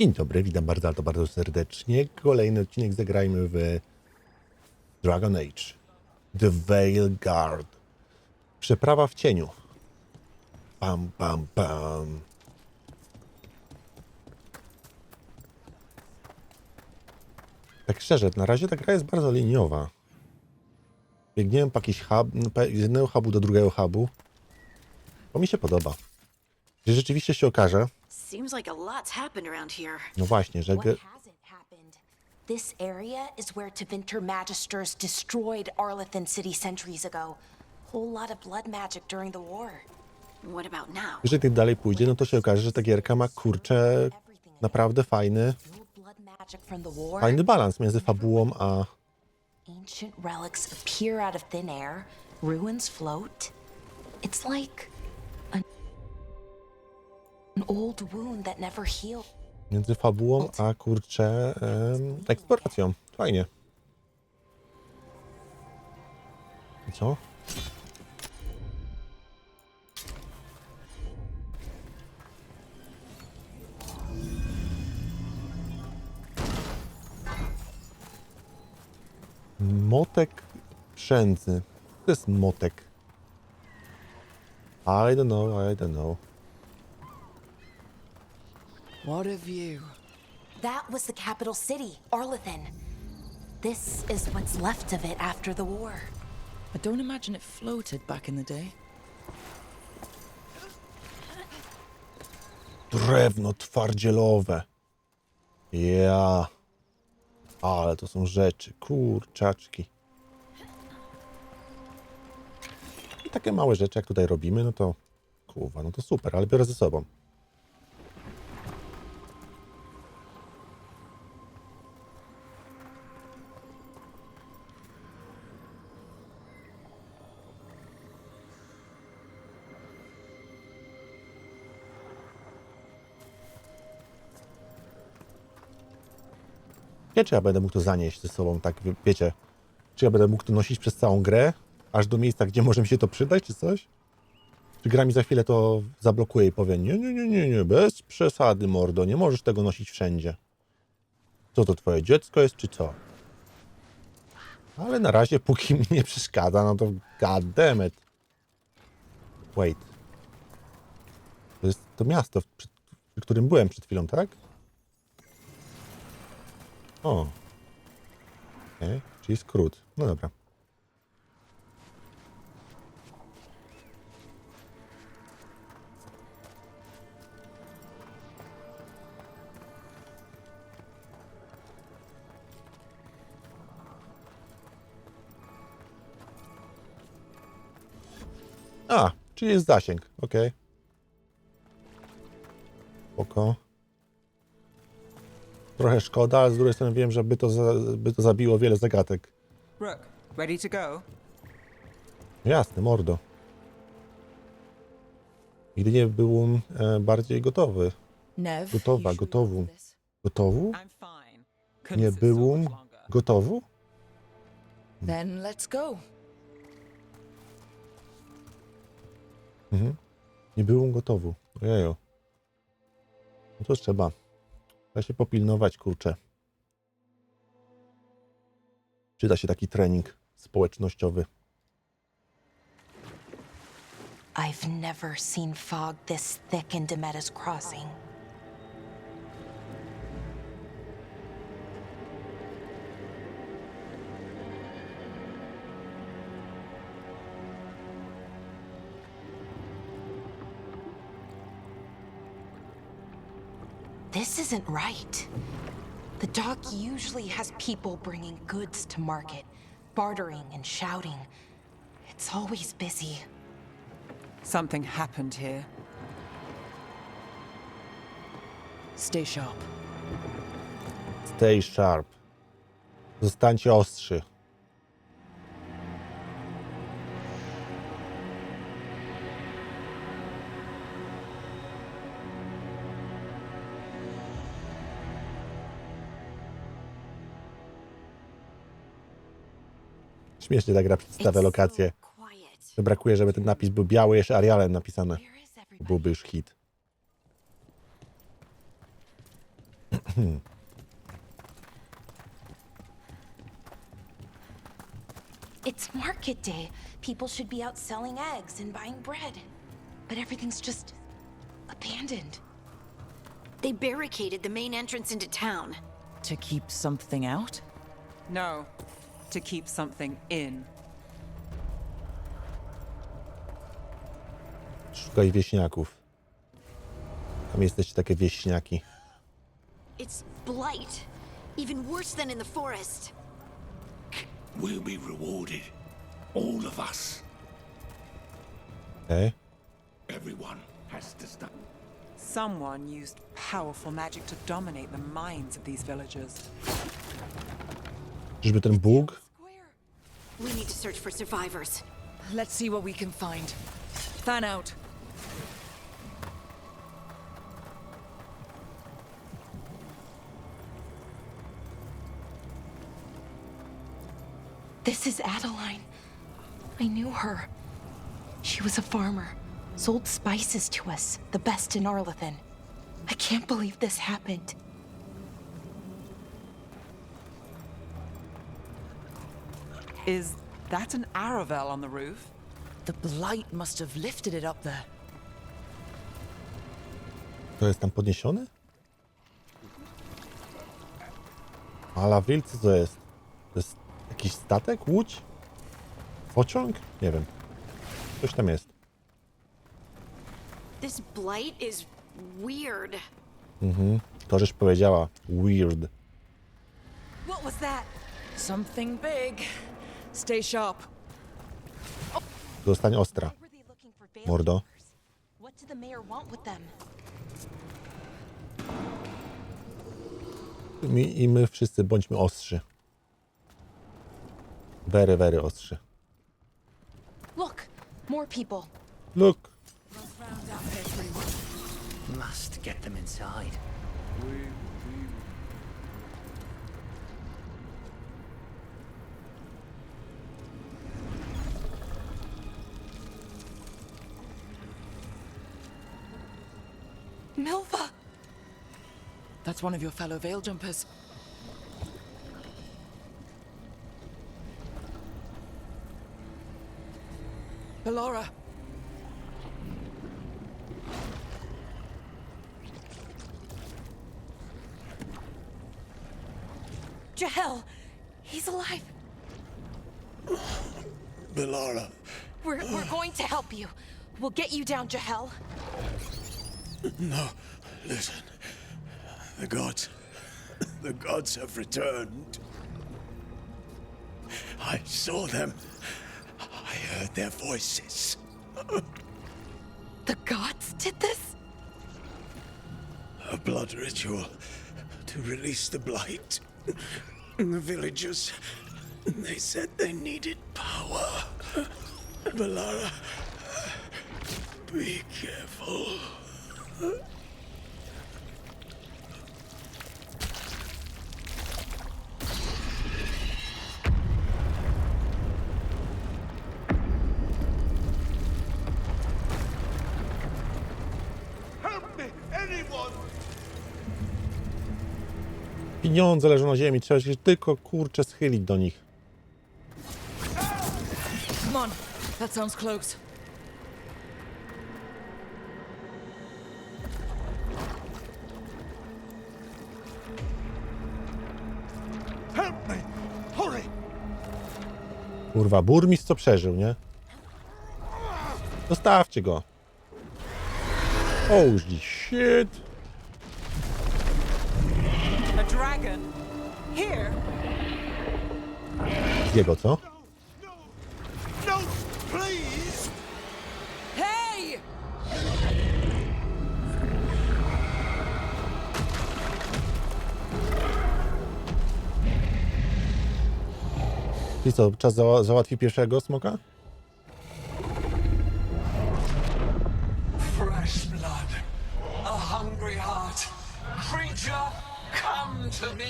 Dzień dobry, witam bardzo serdecznie. Kolejny odcinek Zagrajmy w Dragon Age. The Veilguard. Przeprawa w cieniu. Pam, pam, pam. Tak szczerze, na razie ta gra jest bardzo liniowa. Biegniemy po jakiś hub, z jednego hubu do drugiego hubu. To mi się podoba. Że rzeczywiście się okaże, no właśnie, że... This area is where Tevinter Magisters destroyed Arlethan City centuries ago. Whole lot of blood magic during the war. What about now? Jeżeli tak dalej pójdzie, no to się okaże, że ta gierka ma, kurczę, naprawdę fajny balans między fabułą a... Ancient relics appear out of thin air, ruins float. It's like an old wound that never healed. Między fabułą a, kurczę, eksploracją. Fajnie. I co? Motek przędzy. To jest motek. I don't know. What a view. That was the capital city, Arlethan. This is what's left of it after the war. I don't imagine it floated back in the day. Drewno twardzielowe. Ja. Ale to są rzeczy. Kurczaczki. I takie małe rzeczy, jak tutaj robimy, no to... Kurwa, no to super, ale biorę ze sobą. Nie, czy ja będę mógł to zanieść ze sobą, tak, wiecie, czy ja będę mógł to nosić przez całą grę, aż do miejsca, gdzie może mi się to przydać, czy coś? Czy gra mi za chwilę to zablokuje i powie, nie, bez przesady, mordo, nie możesz tego nosić wszędzie. Co to, twoje dziecko jest, czy co? Ale na razie, póki mi nie przeszkadza, no to god damn it. Wait. To jest to miasto, przy którym byłem przed chwilą, tak? O. Okay. Czyli skrót. No dobra. A, czyli jest zasięg. Okej. Okay. Spoko. Trochę szkoda, ale z drugiej strony wiem, że by to zabiło wiele zagadek. Rook, ready to go? Jasne, mordo. Nigdy nie byłem bardziej gotowy. Nev, Gotowa, you should gotowu. love this. Gotowu? I'm fine. Couldn't Nie sit so byłem much longer. gotowu? Then let's go. Mhm. Nie byłem gotowy. Ojeju. No to trzeba. Trzeba się popilnować, kurczę. Przyda się taki trening społecznościowy. I've never seen fog this thick in Demetta's Crossing. This isn't right. The dock usually has people bringing goods to market, bartering and shouting. It's always busy. Something happened here. Stay sharp. Stay sharp. Zostańcie ostrzy. Śmiesznie ta gra przedstawia lokację. Brakuje, żeby ten napis był biały, jeszcze Arialem napisane. Byłby już hit. It's market day. People should be out selling eggs and buying bread. But everything's just abandoned. They barricaded the main entrance into town. To keep something out? No, to keep something in. Szukaj wieśniaków. Tam jesteście takie wieśniaki. It's blight. Even worse than in the forest. We'll be rewarded. All of us. Okej. Everyone has to stop. Someone used powerful magic to dominate the minds of these villagers. Czyżby ten Bóg? We need to search for survivors. Let's see what we can find. Fan out. This is Adeline. I knew her. She was a farmer, sold spices to us, the best in Arlithan. I can't believe this happened. Is that an Aravel on the roof? The blight must have lifted it up there. To jest tam podniesione? Ale wilcy co jest? To jest jakiś statek? Łódź? Pociąg? Nie wiem. Coś tam jest. This blight is weird. To żeś powiedziała. Weird. What was that? Something big. Stay sharp. Zostań ostra. Why were they looking for Mordo. Veilguards? What did the mayor want with them? I my wszyscy bądźmy ostrzy. Very ostrzy. Look, more people. Look. Must get them inside. Milva! That's one of your fellow veil jumpers. Bellora. Jahel! He's alive! Belara. We're going to help you. We'll get you down, Jahel. No, listen. The gods have returned. I saw them. I heard their voices. The gods did this? A blood ritual to release the blight. The villagers, they said they needed power. Belara, be careful. Help me, anyone! Pieniądze leżą na ziemi. Trzeba się tylko kurczę schylić do nich. Come on. That sounds close. Help me! Hurry! Kurwa, burmistrz co przeżył, nie? Zostawcie go. Holy shit. A dragon? Here? Jego, co? No, please! Hey! I co, czas załatwi pierwszego smoka? Fresh blood, a hungry heart. Creature, come to me.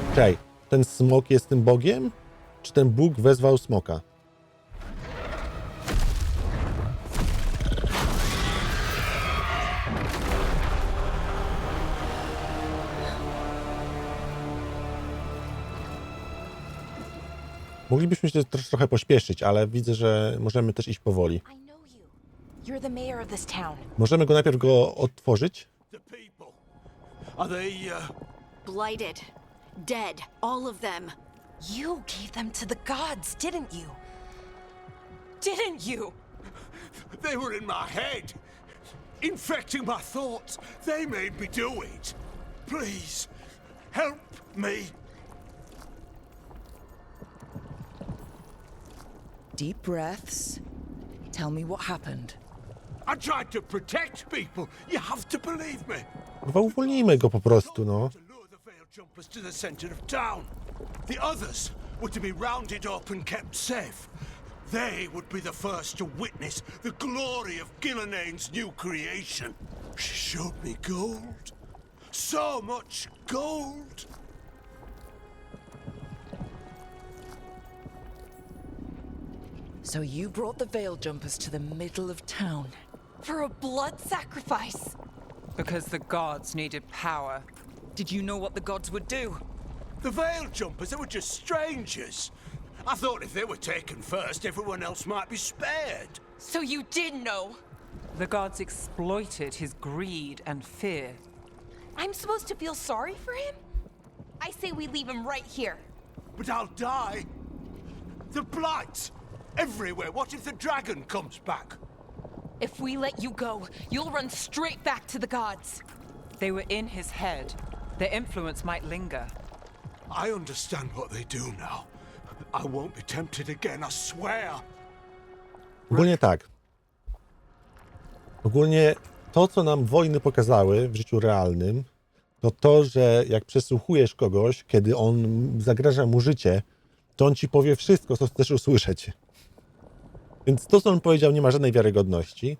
Czekaj, ten smok jest tym bogiem? Czy ten Bóg wezwał smoka? Moglibyśmy się trochę pośpieszyć, ale widzę, że możemy też iść powoli. I know you. You're the mayor of this town. Możemy go najpierw otworzyć. The people. Are they, Blighted. Dead. All of them. You gave them to the gods, didn't you? Didn't you? They were in my head. Infecting my thoughts. They made me do it. Please, help me. Deep breaths. Tell me what happened. I tried to protect people. You have to believe me. Chyba uwolnijmy go po prostu, no. To lure the Veil Jumpers to the center of town. The others were to be rounded up and kept safe. They would be the first to witness the glory of Gillenayne's new creation. She showed me gold. So much gold. So you brought the Veil Jumpers to the middle of town. For a blood sacrifice. Because the gods needed power. Did you know what the gods would do? The Veil Jumpers, they were just strangers. I thought if they were taken first, everyone else might be spared. So you did know. The gods exploited his greed and fear. I'm supposed to feel sorry for him? I say we leave him right here. But I'll die. The blight. Everywhere. What if the dragon comes back? If we let you go, you'll run straight back to the gods. They were in his head. Their influence might linger. I understand what they do now. I won't be tempted again, I swear. Ogólnie tak. Ogólnie to, co nam wojny pokazały w życiu realnym, to to, że jak przesłuchujesz kogoś, kiedy on zagraża mu życie, to on ci powie wszystko, co chcesz usłyszeć. Więc to, co on powiedział, nie ma żadnej wiarygodności.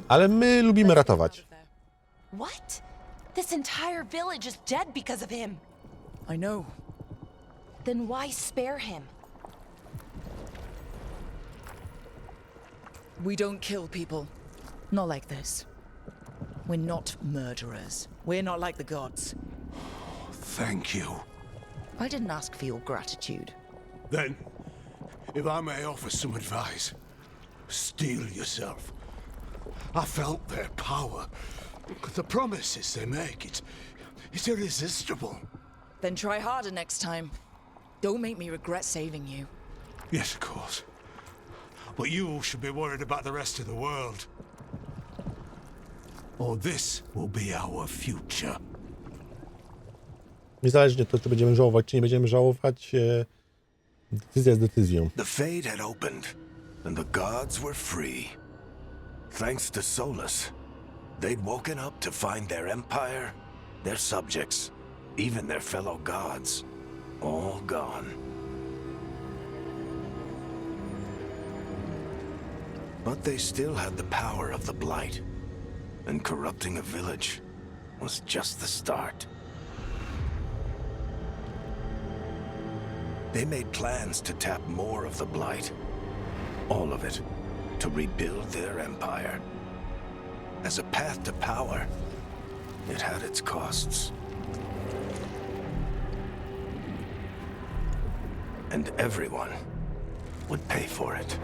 Ale my lubimy ratować. What? This entire village is dead because of him. I know. Then why spare him? We don't kill people. Not like this. We're not murderers. We're not like the gods. Thank you. I didn't ask for your gratitude. Then, if I may offer some advice, steel yourself. I felt their power. The promises they make, it's irresistible. Then try harder next time. Don't make me regret saving you. Yes, of course. But you should be worried about the rest of the world. Or this will be our future. Niezależnie to, czy będziemy żałować, czy nie będziemy żałować, decyzja jest decyzją. The fade had opened, and the gods were free. Thanks to Solus, they'd woken up to find their empire, their subjects, even their fellow gods, all gone. But they still had the power of the Blight, and corrupting a village was just the start. They made plans to tap more of the Blight, all of it, to rebuild their empire. As a path to power, it had its costs. And everyone would pay for it.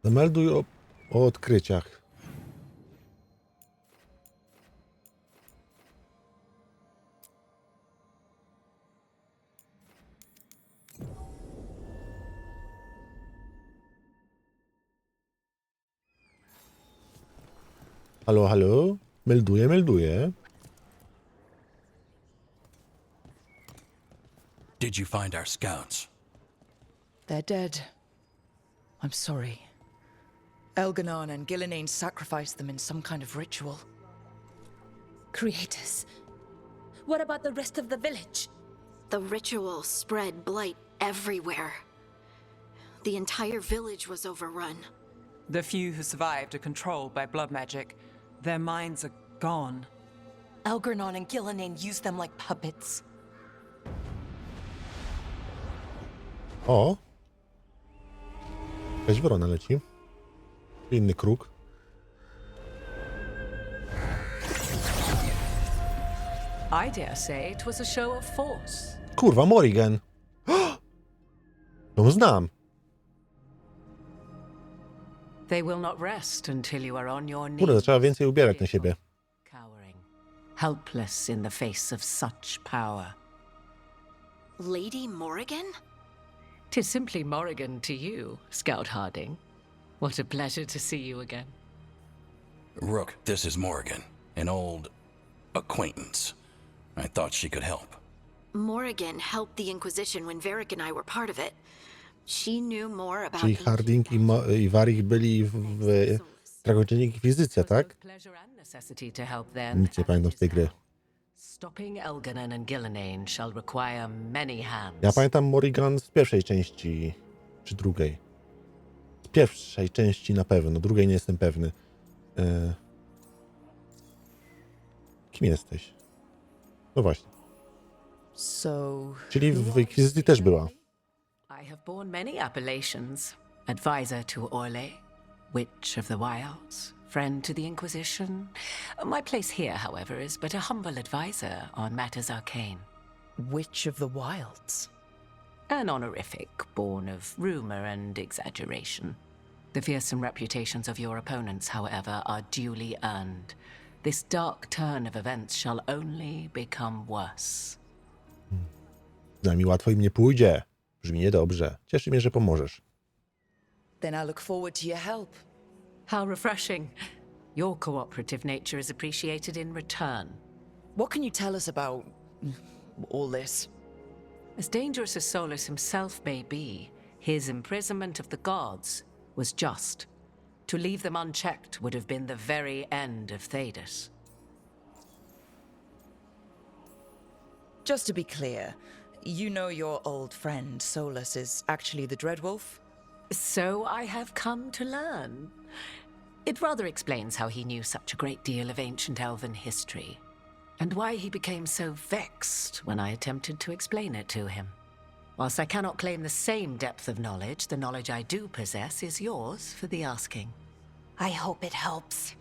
Zamelduj o odkryciach. Halo, halo? Melduję. Did you find our scouts? They're dead. I'm sorry. Elganon and Gillenayne sacrificed them in some kind of ritual. Creators. What about the rest of the village? The ritual spread blight everywhere. The entire village was overrun. The few who survived are controlled by blood magic. Their minds are gone. Elgarnon and Gillenayne used them like puppets. Jakaś wrona leci. Inny kruk. I dare say it was a show of force. Kurwa, Morrigan. No znam. They will not rest until you are on your Kurde, knees. trzeba więcej ubierać na siebie. Cowering, helpless in the face of such power. Lady Morrigan? 'Tis simply Morrigan to you, Scout Harding. What a pleasure to see you again. Rook, this is Morrigan, an old acquaintance. I thought she could help. Morrigan helped the Inquisition when Varric and I were part of it. She knew more about Czyli Harding i Warwick byli w Dragonie Inkwizycja, tak? Pleasure and necessity to help them. Nic nie pamiętam z tej gry. Stopping Elganon and Gillenane shall require many hands. Ja pamiętam Morrigan z pierwszej części, czy drugiej. Z pierwszej części na pewno, drugiej nie jestem pewny. Kim jesteś? No właśnie. So... Czyli w Inkwizycji też była. I have borne many appellations. Advisor to Orlais, Witch of the Wilds, friend to the Inquisition. My place here, however, is but a humble advisor on matters arcane. Witch of the Wilds? An honorific born of rumor and exaggeration. The fearsome reputations of your opponents, however, are duly earned. This dark turn of events shall only become worse. Z nami łatwo im nie pójdzie. Brzmi niedobrze. Cieszy mnie, że pomożesz. Then I look forward to your help. How refreshing. Your cooperative nature is appreciated in return. What can you tell us about all this? As dangerous as Solus himself may be, his imprisonment of the gods was just. To leave them unchecked would have been the very end of Thedas. Just to be clear, you know your old friend Solus is actually the Dreadwolf? So I have come to learn. It rather explains how he knew such a great deal of ancient elven history, and why he became so vexed when I attempted to explain it to him. Whilst I cannot claim the same depth of knowledge, the knowledge I do possess is yours for the asking. I hope it helps.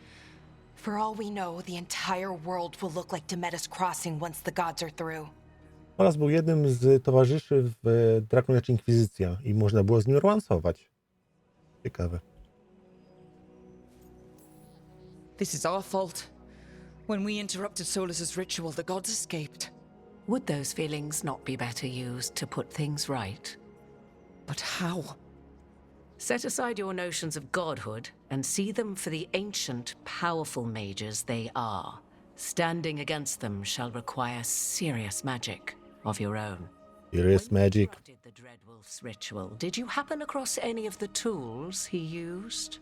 For all we know, the entire world will look like Demetus Crossing once the gods are through. Oraz był jednym z towarzyszy w Dragonie Inkwizycja i można było z nim romansować. Ciekawe. This is our fault. When we interrupted Solus's ritual, the gods escaped. Would those feelings not be better used to put things right? But how? Set aside your notions of godhood and see them for the ancient, powerful mages they are. Standing against them shall require serious magic of your own. Serious magic. When you conducted the Dreadwolf's ritual, did you happen across any of the tools he used?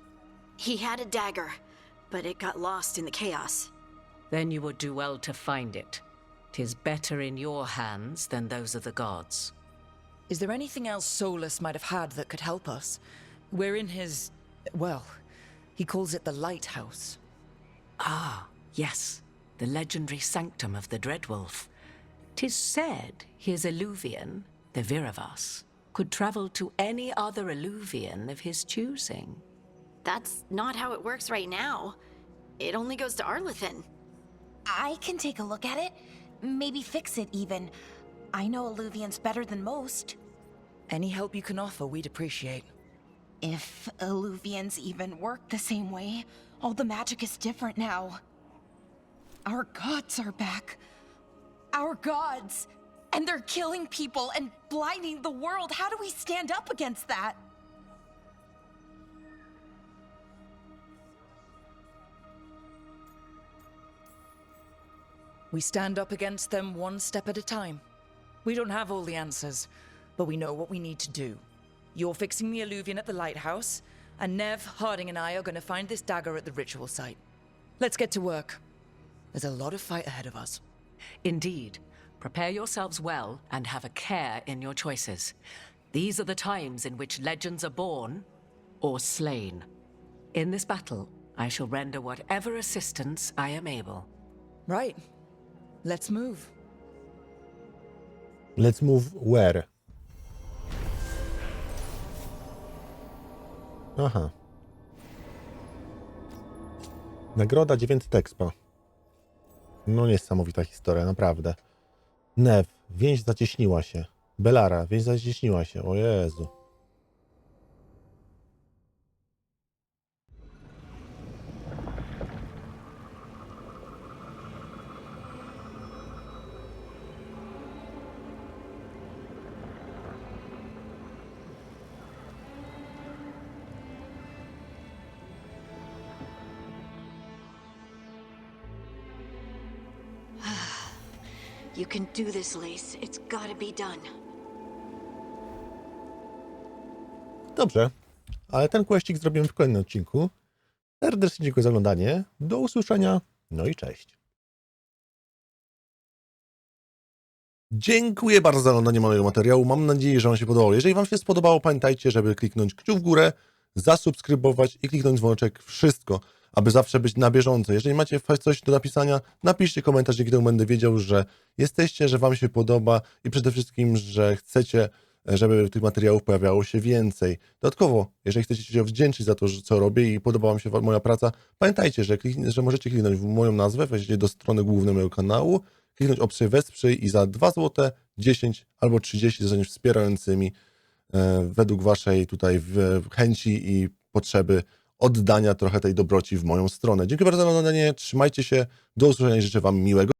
He had a dagger, but it got lost in the chaos. Then you would do well to find it. 'Tis better in your hands than those of the gods. Is there anything else Solus might have had that could help us? We're in his... well, he calls it the Lighthouse. Ah, yes. The legendary sanctum of the Dreadwolf. 'Tis said his Illuvian, the Viravas, could travel to any other Illuvian of his choosing. That's not how it works right now. It only goes to Arlethan. I can take a look at it. Maybe fix it, even. I know Illuvians better than most. Any help you can offer, we'd appreciate. If Illuvians even work the same way, all the magic is different now. Our gods are back. Our gods! And they're killing people and blinding the world. How do we stand up against that? We stand up against them one step at a time. We don't have all the answers, but we know what we need to do. You're fixing the Illuvian at the lighthouse, and Nev, Harding, and I are going to find this dagger at the ritual site. Let's get to work. There's a lot of fight ahead of us. Indeed. Prepare yourselves well and have a care in your choices. These are the times in which legends are born or slain. In this battle, I shall render whatever assistance I am able. Right. Let's move. Let's move where? Aha. Nagroda 9 Expa. No niesamowita historia, naprawdę. Nev, więź zacieśniła się. Belara, więź zacieśniła się. O Jezu. You can do this, Lace. It's gotta be done. Dobrze, ale ten questik zrobimy w kolejnym odcinku. Serdecznie dziękuję za oglądanie. Do usłyszenia. No i cześć. Dziękuję bardzo za oglądanie mojego materiału. Mam nadzieję, że Wam się podobało. Jeżeli Wam się spodobało, pamiętajcie, żeby kliknąć kciuk w górę, zasubskrybować i kliknąć dzwoneczek. Wszystko, aby zawsze być na bieżąco. Jeżeli macie coś do napisania, napiszcie komentarz, dzięki temu będę wiedział, że jesteście, że Wam się podoba i przede wszystkim, że chcecie, żeby tych materiałów pojawiało się więcej. Dodatkowo, jeżeli chcecie się wdzięczyć za to, co robię i podoba Wam się moja praca, pamiętajcie, że możecie kliknąć w moją nazwę, wejdziecie do strony głównej mojego kanału, kliknąć opcję wesprzyj i za 2 zł, 10 albo 30 zostaniesz wspierającymi według Waszej tutaj chęci i potrzeby oddania trochę tej dobroci w moją stronę. Dziękuję bardzo za oglądanie, trzymajcie się, do usłyszenia i życzę Wam miłego.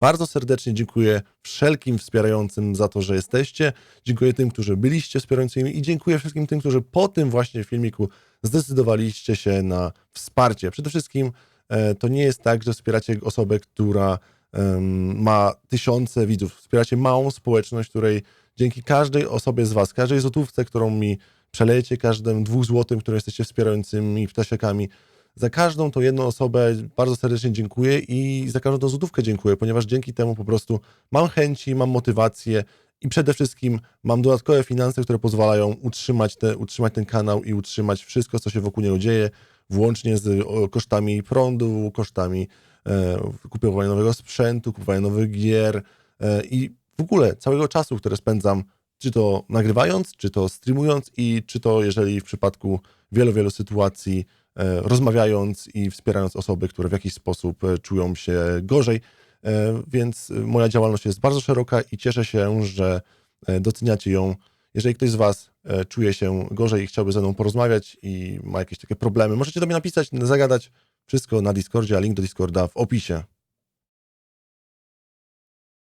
Bardzo serdecznie dziękuję wszelkim wspierającym za to, że jesteście. Dziękuję tym, którzy byliście wspierającymi i dziękuję wszystkim tym, którzy po tym właśnie filmiku zdecydowaliście się na wsparcie. Przede wszystkim to nie jest tak, że wspieracie osobę, która ma tysiące widzów. Wspieracie małą społeczność, której dzięki każdej osobie z Was, każdej złotówce, którą mi przelejecie, każdym 2 złotym, które jesteście wspierającymi ptasiakami, za każdą tą jedną osobę bardzo serdecznie dziękuję i za każdą tą złotówkę dziękuję, ponieważ dzięki temu po prostu mam chęci, mam motywację i przede wszystkim mam dodatkowe finanse, które pozwalają utrzymać ten kanał i utrzymać wszystko, co się wokół niego dzieje, włącznie z kosztami prądu, kosztami kupowania nowego sprzętu, kupowania nowych gier i w ogóle całego czasu, które spędzam, czy to nagrywając, czy to streamując i czy to, jeżeli w przypadku wielu sytuacji rozmawiając i wspierając osoby, które w jakiś sposób czują się gorzej. Więc moja działalność jest bardzo szeroka i cieszę się, że doceniacie ją. Jeżeli ktoś z Was czuje się gorzej i chciałby ze mną porozmawiać i ma jakieś takie problemy, możecie do mnie napisać, zagadać. Wszystko na Discordzie, a link do Discorda w opisie.